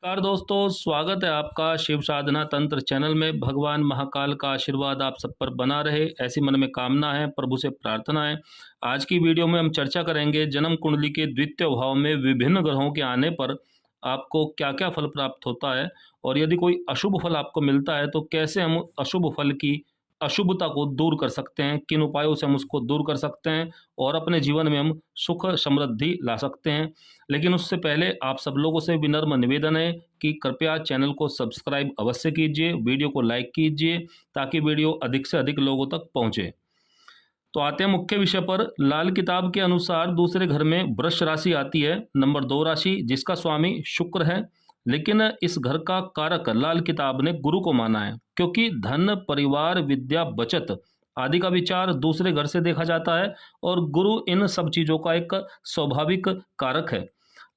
नमस्कार दोस्तों, स्वागत है आपका शिव साधना तंत्र चैनल में। भगवान महाकाल का आशीर्वाद आप सब पर बना रहे, ऐसी मन में कामना है, प्रभु से प्रार्थना है। आज की वीडियो में हम चर्चा करेंगे जन्म कुंडली के द्वितीय भाव में विभिन्न ग्रहों के आने पर आपको क्या क्या फल प्राप्त होता है, और यदि कोई अशुभ फल आपको मिलता है तो कैसे हम अशुभ फल की अशुभता को दूर कर सकते हैं, किन उपायों से हम उसको दूर कर सकते हैं और अपने जीवन में हम सुख समृद्धि ला सकते हैं। लेकिन उससे पहले आप सब लोगों से विनम्र निवेदन है कि कृपया चैनल को सब्सक्राइब अवश्य कीजिए, वीडियो को लाइक कीजिए ताकि वीडियो अधिक से अधिक लोगों तक पहुंचे। तो आते हैं मुख्य विषय पर। लाल किताब के अनुसार दूसरे घर में वृष राशि आती है, नंबर 2 राशि, जिसका स्वामी शुक्र है। लेकिन इस घर का कारक लाल किताब ने गुरु को माना है, क्योंकि धन, परिवार, विद्या, बचत आदि का विचार दूसरे घर से देखा जाता है और गुरु इन सब चीजों का एक स्वाभाविक कारक है।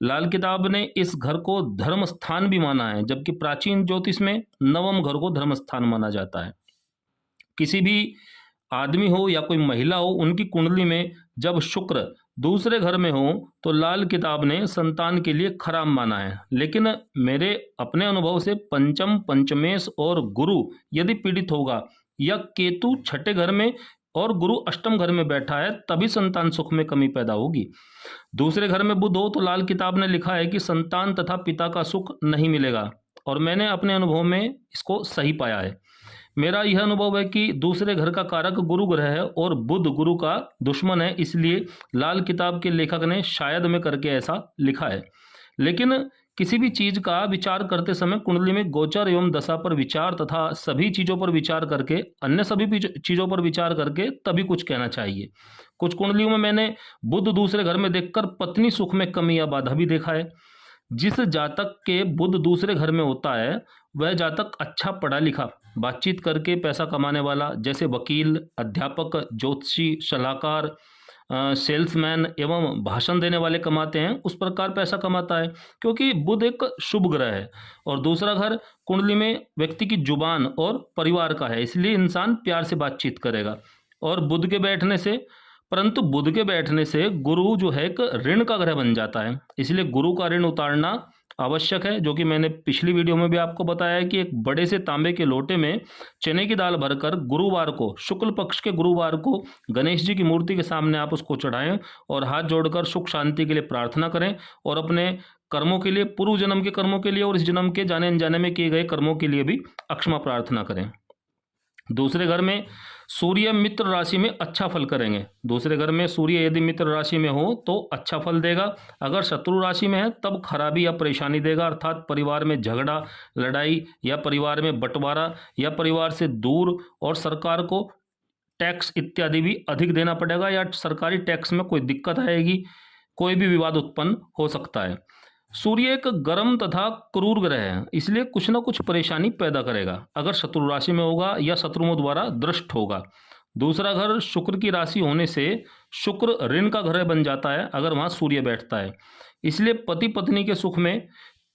लाल किताब ने इस घर को धर्म स्थान भी माना है, जबकि प्राचीन ज्योतिष में नवम घर को धर्म स्थान माना जाता है। किसी भी आदमी हो या कोई महिला हो, उनकी कुंडली में जब शुक्र दूसरे घर में हो तो लाल किताब ने संतान के लिए खराब माना है। लेकिन मेरे अपने अनुभव से पंचम, पंचमेश और गुरु यदि पीड़ित होगा या केतु छठे घर में और गुरु अष्टम घर में बैठा है, तभी संतान सुख में कमी पैदा होगी। दूसरे घर में बुध हो तो लाल किताब ने लिखा है कि संतान तथा पिता का सुख नहीं मिलेगा, और मैंने अपने अनुभव में इसको सही पाया है। मेरा यह अनुभव है कि दूसरे घर का कारक गुरु ग्रह है और बुध गुरु का दुश्मन है, इसलिए लाल किताब के लेखक ने शायद में करके ऐसा लिखा है। लेकिन किसी भी चीज का विचार करते समय कुंडली में गोचर एवं दशा पर विचार तथा सभी चीजों पर विचार करके, अन्य सभी चीजों पर विचार करके तभी कुछ कहना चाहिए। कुछ कुंडलियों में मैंने बुध दूसरे घर में देखकर पत्नी सुख में कमी या बाधा भी देखा है। जिस जातक के बुध दूसरे घर में होता है वह जातक अच्छा पढ़ा लिखा, बातचीत करके पैसा कमाने वाला, जैसे वकील, अध्यापक, ज्योतिषी, सलाहकार, सेल्समैन एवं भाषण देने वाले कमाते हैं, उस प्रकार पैसा कमाता है, क्योंकि बुध एक शुभ ग्रह है। और दूसरा घर कुंडली में व्यक्ति की जुबान और परिवार का है, इसलिए इंसान प्यार से बातचीत करेगा। और बुध के बैठने से परंतु बुध के बैठने से गुरु जो है एक ऋण का ग्रह बन जाता है, इसलिए गुरु का ऋण उतारना आवश्यक है, जो कि मैंने पिछली वीडियो में भी आपको बताया है कि एक बड़े से तांबे के लोटे में चने की दाल भरकर गुरुवार को, शुक्ल पक्ष के गुरुवार को गणेश जी की मूर्ति के सामने आप उसको चढ़ाएं और हाथ जोड़कर सुख शांति के लिए प्रार्थना करें, और अपने कर्मों के लिए, पूर्व जन्म के कर्मों के लिए और इस जन्म के जाने अनजाने में किए गए कर्मों के लिए भी अक्षमा प्रार्थना करें। दूसरे घर में सूर्य मित्र राशि में अच्छा फल करेंगे। दूसरे घर में सूर्य यदि मित्र राशि में हो तो अच्छा फल देगा। अगर शत्रु राशि में है तब खराबी या परेशानी देगा, अर्थात परिवार में झगड़ा, लड़ाई या परिवार में बंटवारा या परिवार से दूर, और सरकार को टैक्स इत्यादि भी अधिक देना पड़ेगा या सरकारी टैक्स में कोई दिक्कत आएगी, कोई भी विवाद उत्पन्न हो सकता है। सूर्य एक गर्म तथा क्रूर ग्रह है, इसलिए कुछ न कुछ परेशानी पैदा करेगा अगर शत्रु राशि में होगा या शत्रुओं द्वारा दृष्ट होगा। दूसरा घर शुक्र की राशि होने से शुक्र ऋण का ग्रह बन जाता है अगर वहां सूर्य बैठता है, इसलिए पति पत्नी के सुख में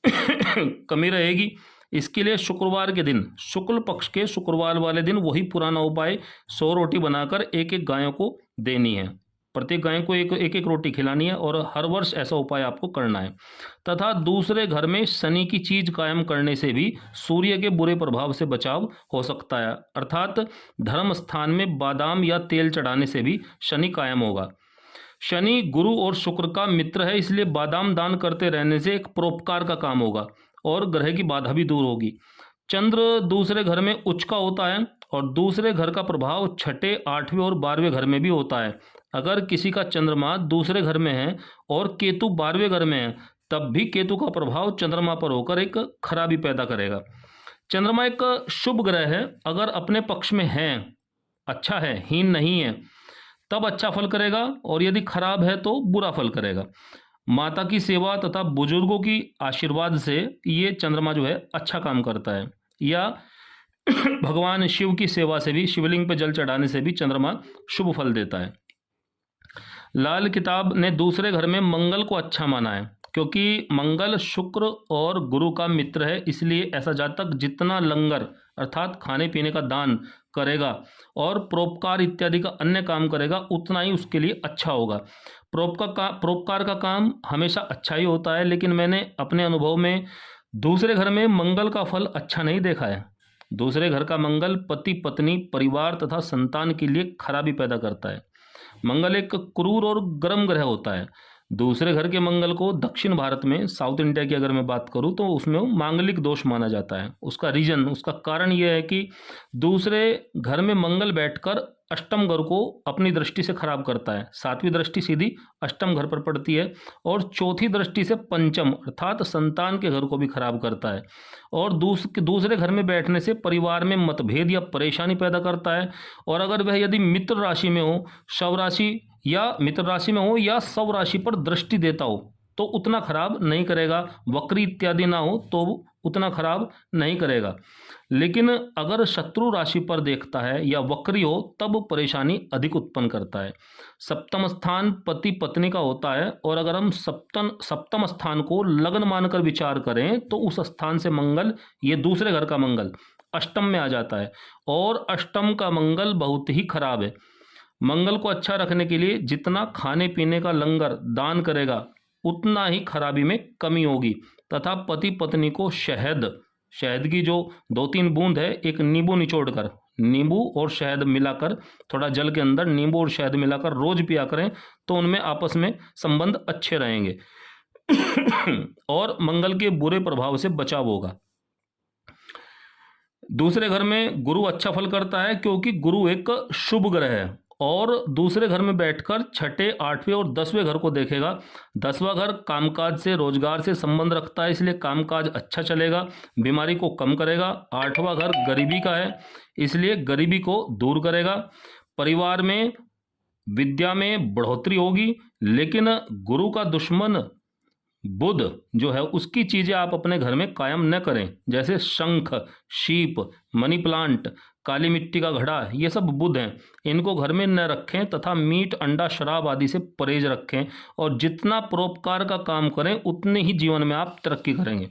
कमी रहेगी। इसके लिए शुक्रवार के दिन, शुक्ल पक्ष के शुक्रवार वाले दिन वही पुराना उपाय 100 रोटी बनाकर एक एक गायों को देनी है। प्रत्येक गाय को एक एक रोटी खिलानी है और हर वर्ष ऐसा उपाय आपको करना है। तथा दूसरे घर में शनि की चीज कायम करने से भी सूर्य के बुरे प्रभाव से बचाव हो सकता है, अर्थात धर्म स्थान में बादाम या तेल चढ़ाने से भी शनि कायम होगा। शनि गुरु और शुक्र का मित्र है, इसलिए बादाम दान करते रहने से एक परोपकार का काम होगा और ग्रह की बाधा भी दूर होगी। चंद्र दूसरे घर में उच्च का होता है और दूसरे घर का प्रभाव छठे, 8वें और 12वें घर में भी होता है। अगर किसी का चंद्रमा दूसरे घर में है और केतु 12वें घर में है, तब भी केतु का प्रभाव चंद्रमा पर होकर एक खराबी पैदा करेगा। चंद्रमा एक शुभ ग्रह है, अगर अपने पक्ष में है, अच्छा है, हीन नहीं है, तब अच्छा फल करेगा, और यदि खराब है तो बुरा फल करेगा। माता की सेवा तथा बुजुर्गों की आशीर्वाद से ये चंद्रमा जो है अच्छा काम करता है, या भगवान शिव की सेवा से भी, शिवलिंग पर जल चढ़ाने से भी चंद्रमा शुभ फल देता है। लाल किताब ने दूसरे घर में मंगल को अच्छा माना है, क्योंकि मंगल शुक्र और गुरु का मित्र है, इसलिए ऐसा जातक जितना लंगर अर्थात खाने पीने का दान करेगा और परोपकार इत्यादि का अन्य काम करेगा, उतना ही उसके लिए अच्छा होगा। परोपकार का काम हमेशा अच्छा ही होता है, लेकिन मैंने अपने अनुभव में दूसरे घर में मंगल का फल अच्छा नहीं देखा है। दूसरे घर का मंगल पति पत्नी परिवार तथा संतान के लिए खराबी पैदा करता है। मंगल एक क्रूर और गर्म ग्रह होता है। दूसरे घर के मंगल को दक्षिण भारत में, साउथ इंडिया की अगर मैं बात करूं, तो उसमें वो मांगलिक दोष माना जाता है। उसका कारण यह है कि दूसरे घर में मंगल बैठकर अष्टम घर को अपनी दृष्टि से खराब करता है। सातवीं दृष्टि सीधी अष्टम घर पर पड़ती है और चौथी दृष्टि से पंचम अर्थात संतान के घर को भी खराब करता है। और दूसरे घर में बैठने से परिवार में मतभेद या परेशानी पैदा करता है। और अगर वह यदि मित्र राशि में हो, शव राशि पर दृष्टि देता हो तो उतना खराब नहीं करेगा। वक्री इत्यादि ना हो तो उतना खराब नहीं करेगा। लेकिन अगर शत्रु राशि पर देखता है या वक्री हो तब परेशानी अधिक उत्पन्न करता है। सप्तम स्थान पति पत्नी का होता है और अगर हम सप्तम स्थान को लग्न मानकर विचार करें तो उस स्थान से मंगल, ये दूसरे घर का मंगल, अष्टम में आ जाता है और अष्टम का मंगल बहुत ही खराब है। मंगल को अच्छा रखने के लिए जितना खाने पीने का लंगर दान करेगा उतना ही खराबी में कमी होगी। तथा पति पत्नी को शहद की जो 2-3 बूंद है, एक नींबू निचोड़कर, नींबू और शहद मिलाकर, थोड़ा जल के अंदर नींबू और शहद मिलाकर रोज पिया करें तो उनमें आपस में संबंध अच्छे रहेंगे और मंगल के बुरे प्रभाव से बचाव होगा। दूसरे घर में गुरु अच्छा फल करता है क्योंकि गुरु एक शुभ ग्रह है और दूसरे घर में बैठकर छठे, आठवें और 10वें घर को देखेगा। 10वां घर कामकाज से, रोजगार से संबंध रखता है, इसलिए कामकाज अच्छा चलेगा, बीमारी को कम करेगा। 8वां घर गरीबी का है, इसलिए गरीबी को दूर करेगा। परिवार में विद्या में बढ़ोतरी होगी, लेकिन गुरु का दुश्मन बुध जो है उसकी चीजें आप अपने घर में कायम न करें, जैसे शंख, शीप, मनी प्लांट, काली मिट्टी का घड़ा, ये सब बुध हैं, इनको घर में न रखें तथा मीट, अंडा, शराब आदि से परहेज रखें। और जितना परोपकार का काम करें उतने ही जीवन में आप तरक्की करेंगे।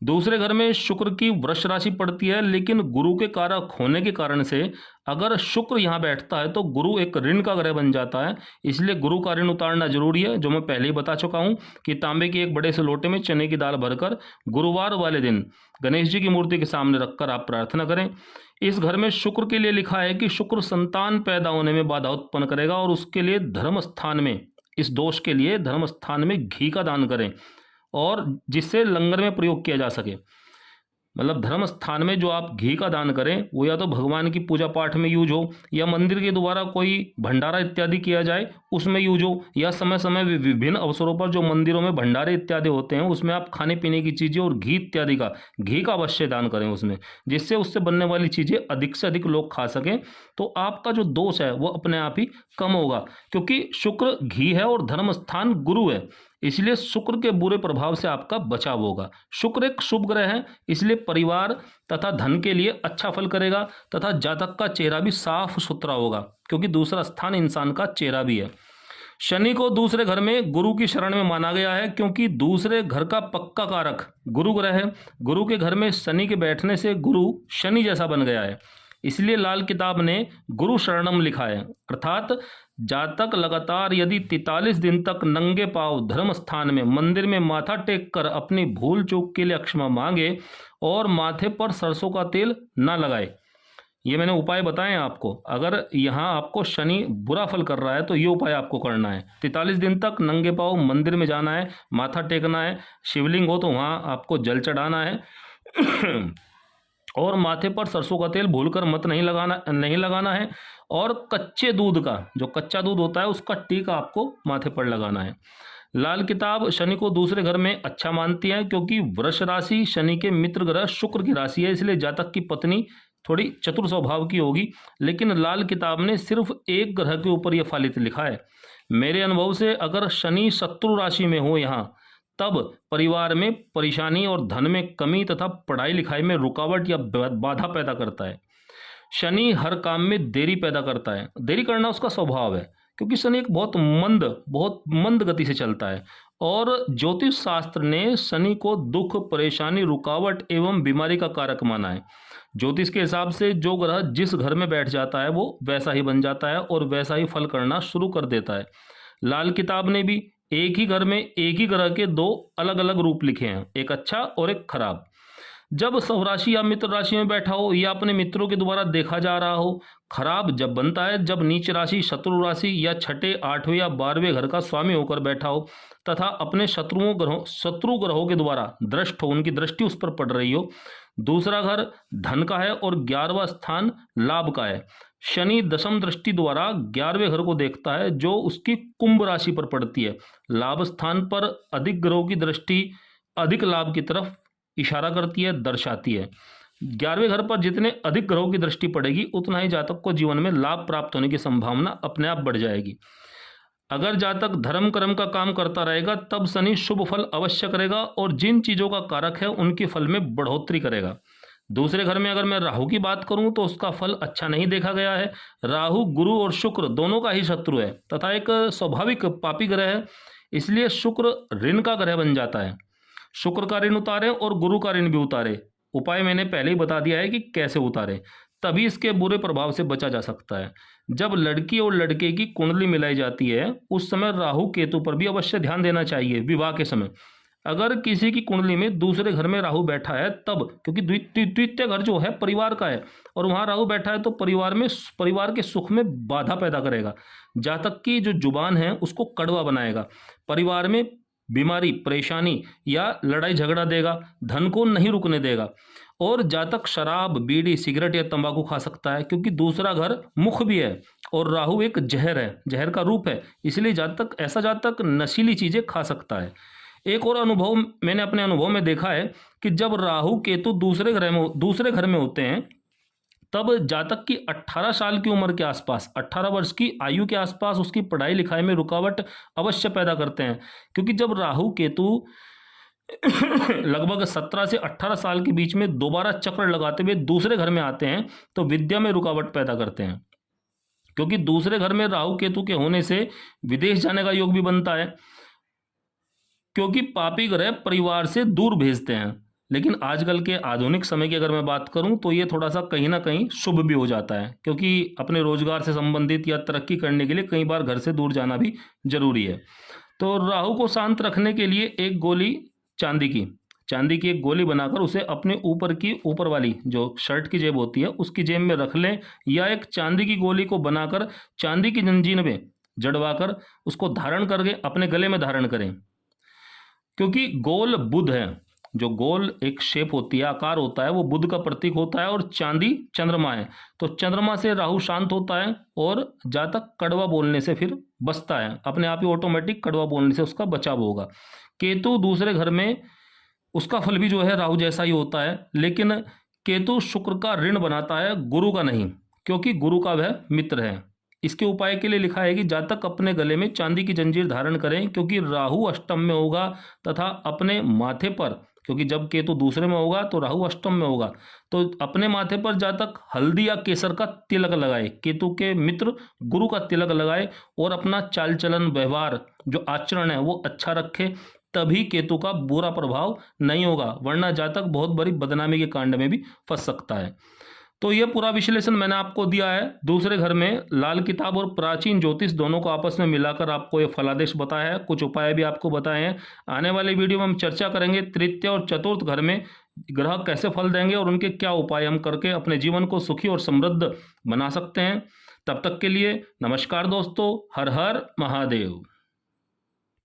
दूसरे घर में शुक्र की वृष राशि पड़ती है, लेकिन गुरु के कारक होने के कारण से अगर शुक्र यहाँ बैठता है तो गुरु एक ऋण का ग्रह बन जाता है, इसलिए गुरु का ऋण उतारना जरूरी है। जो मैं पहले ही बता चुका हूँ कि तांबे के एक बड़े से लोटे में चने की दाल भरकर गुरुवार वाले दिन गणेश जी की मूर्ति के सामने रखकर आप प्रार्थना करें। इस घर में शुक्र के लिए लिखा है कि शुक्र संतान पैदा होने में बाधा उत्पन्न करेगा और उसके लिए धर्म स्थान में, इस दोष के लिए धर्म स्थान में घी का दान करें और जिससे लंगर में प्रयोग किया जा सके। मतलब धर्म स्थान में जो आप घी का दान करें वो या तो भगवान की पूजा पाठ में यूज हो, या मंदिर के द्वारा कोई भंडारा इत्यादि किया जाए उसमें यूज हो, या समय समय विभिन्न अवसरों पर जो मंदिरों में भंडारे इत्यादि होते हैं उसमें आप खाने पीने की चीज़ें और घी इत्यादि का, घी का अवश्य दान करें उसमें, जिससे उससे बनने वाली चीज़ें अधिक से अधिक लोग खा सकें। तो आपका जो दोष है वो अपने आप ही कम होगा, क्योंकि शुक्र घी है और धर्म स्थान गुरु है, इसलिए शुक्र के बुरे प्रभाव से आपका बचाव होगा। शुक्र एक शुभ ग्रह है, इसलिए परिवार तथा धन के लिए अच्छा फल करेगा तथा जातक का चेहरा भी साफ सुथरा होगा, क्योंकि दूसरा स्थान इंसान का चेहरा भी है। शनि को दूसरे घर में गुरु की शरण में माना गया है, क्योंकि दूसरे घर का पक्का कारक गुरु ग्रह है। गुरु के घर में शनि के बैठने से गुरु शनि जैसा बन गया है, इसलिए लाल किताब ने गुरु शरणम लिखा है, अर्थात जातक लगातार यदि 43 दिन तक नंगे पांव धर्म स्थान में मंदिर में माथा टेक कर अपनी भूल चूक के लिए क्षमा मांगे और माथे पर सरसों का तेल ना लगाए। ये मैंने उपाय बताए हैं आपको। अगर यहाँ आपको शनि बुरा फल कर रहा है तो ये उपाय आपको करना है। 43 दिन तक नंगे पांव मंदिर में जाना है, माथा टेकना है, शिवलिंग हो तो वहाँ आपको जल चढ़ाना है और माथे पर सरसों का तेल भूलकर मत नहीं लगाना है। और कच्चे दूध का, जो कच्चा दूध होता है उसका टीका आपको माथे पर लगाना है। लाल किताब शनि को दूसरे घर में अच्छा मानती है, क्योंकि वृष राशि शनि के मित्र ग्रह शुक्र की राशि है, इसलिए जातक की पत्नी थोड़ी चतुर स्वभाव की होगी। लेकिन लाल किताब ने सिर्फ एक ग्रह के ऊपर यह फलित लिखा है। मेरे अनुभव से अगर शनि शत्रु राशि में हो यहाँ, तब परिवार में परेशानी और धन में कमी तथा पढ़ाई लिखाई में रुकावट या बाधा पैदा करता है। शनि हर काम में देरी पैदा करता है, देरी करना उसका स्वभाव है, क्योंकि शनि एक बहुत मंद गति से चलता है। और ज्योतिष शास्त्र ने शनि को दुख, परेशानी, रुकावट एवं बीमारी का कारक माना है। ज्योतिष के हिसाब से जो ग्रह जिस घर में बैठ जाता है वो वैसा ही बन जाता है और वैसा ही फल करना शुरू कर देता है। लाल किताब ने भी एक ही घर में एक ही ग्रह के दो अलग अलग रूप लिखे हैं, एक अच्छा और एक खराब। जब स्वराशि या मित्र राशि में बैठा हो या अपने मित्रों के द्वारा देखा जा रहा हो। खराब जब बनता है जब नीच राशि, शत्रु राशि या छठे, आठवें या 12वें घर का स्वामी होकर बैठा हो तथा अपने शत्रु ग्रहों के द्वारा दृष्ट हो, उनकी दृष्टि उस पर पड़ रही हो। दूसरा घर धन का है और 11वां स्थान लाभ का है। शनि दशम दृष्टि द्वारा 11वें घर को देखता है जो उसकी कुंभ राशि पर पड़ती है। लाभ स्थान पर अधिक ग्रहों की दृष्टि अधिक लाभ की तरफ इशारा करती है, दर्शाती है। 11वें घर पर जितने अधिक ग्रहों की दृष्टि पड़ेगी उतना ही जातक को जीवन में लाभ प्राप्त होने की संभावना अपने आप बढ़ जाएगी। अगर जातक धर्म कर्म का काम करता रहेगा तब शनि शुभ फल अवश्य करेगा और जिन चीजों का कारक है उनके फल में बढ़ोतरी करेगा। दूसरे घर में अगर मैं राहु की बात करूं तो उसका फल अच्छा नहीं देखा गया है। राहु गुरु और शुक्र दोनों का ही शत्रु है तथा एक स्वाभाविक पापी ग्रह है, इसलिए शुक्र ऋण का ग्रह बन जाता है। शुक्र का ऋण उतारे और गुरु का ऋण भी उतारे। उपाय मैंने पहले ही बता दिया है कि कैसे उतारे, तभी इसके बुरे प्रभाव से बचा जा सकता है। जब लड़की और लड़के की कुंडली मिलाई जाती है उस समय राहु केतु पर भी अवश्य ध्यान देना चाहिए। विवाह के समय अगर किसी की कुंडली में दूसरे घर में राहु बैठा है तब, क्योंकि द्वितीय घर जो है परिवार का है और वहाँ राहु बैठा है तो परिवार के सुख में बाधा पैदा करेगा। जातक की जो जुबान है उसको कड़वा बनाएगा, परिवार में बीमारी, परेशानी या लड़ाई झगड़ा देगा, धन को नहीं रुकने देगा। और जातक शराब, बीड़ी, सिगरेट या तंबाकू खा सकता है क्योंकि दूसरा घर मुख भी है और राहु एक जहर है, जहर का रूप है, इसलिए ऐसा जातक नशीली चीजें खा सकता है। एक और अनुभव मैंने अपने अनुभव में देखा है कि जब राहु केतु दूसरे घर में होते हैं तब जातक की 18 साल की उम्र के आसपास, 18 वर्ष की आयु के आसपास उसकी पढ़ाई लिखाई में रुकावट अवश्य पैदा करते हैं, क्योंकि जब राहु केतु लगभग 17 से 18 साल के बीच में दोबारा चक्र लगाते हुए दूसरे घर में आते हैं तो विद्या में रुकावट पैदा करते हैं। क्योंकि दूसरे घर में राहु केतु के होने से विदेश जाने का योग भी बनता है, क्योंकि पापी ग्रह परिवार से दूर भेजते हैं। लेकिन आजकल के आधुनिक समय की अगर मैं बात करूं तो ये थोड़ा सा कहीं ना कहीं शुभ भी हो जाता है, क्योंकि अपने रोजगार से संबंधित या तरक्की करने के लिए कई बार घर से दूर जाना भी जरूरी है। तो राहु को शांत रखने के लिए एक गोली चांदी की एक गोली बनाकर उसे अपने ऊपर वाली जो शर्ट की जेब होती है उसकी जेब में रख लें, या एक चांदी की गोली को बनाकर चांदी की जंजीर में जड़वाकर उसको धारण करके अपने गले में धारण करें। क्योंकि गोल बुध है, जो गोल एक शेप होती है, आकार होता है, वो बुध का प्रतीक होता है और चांदी चंद्रमा है, तो चंद्रमा से राहु शांत होता है और जातक कड़वा बोलने से फिर बचता है, अपने आप ही ऑटोमेटिक कड़वा बोलने से उसका बचाव होगा। केतु दूसरे घर में, उसका फल भी जो है राहु जैसा ही होता है, लेकिन केतु शुक्र का ऋण बनाता है, गुरु का नहीं, क्योंकि गुरु का वह मित्र है। इसके उपाय के लिए लिखा है कि जातक अपने गले में चांदी की जंजीर धारण करें, क्योंकि राहु अष्टम में होगा, तथा अपने माथे पर, क्योंकि जब केतु दूसरे में होगा तो राहु अष्टम में होगा, तो अपने माथे पर जातक हल्दी या केसर का तिलक लगाए, केतु के मित्र गुरु का तिलक लगाए और अपना चाल चलन, व्यवहार, जो आचरण है वो अच्छा रखे, तभी केतु का बुरा प्रभाव नहीं होगा, वरना जातक बहुत बड़ी बदनामी के कांड में भी फंस सकता है। तो यह पूरा विश्लेषण मैंने आपको दिया है। दूसरे घर में लाल किताब और प्राचीन ज्योतिष दोनों को आपस में मिलाकर आपको ये फलादेश बताया है, कुछ उपाय भी आपको बताए हैं। आने वाले वीडियो में हम चर्चा करेंगे तृतीय और चतुर्थ घर में ग्रह कैसे फल देंगे और उनके क्या उपाय हम करके अपने जीवन को सुखी और समृद्ध बना सकते हैं। तब तक के लिए नमस्कार दोस्तों, हर हर महादेव।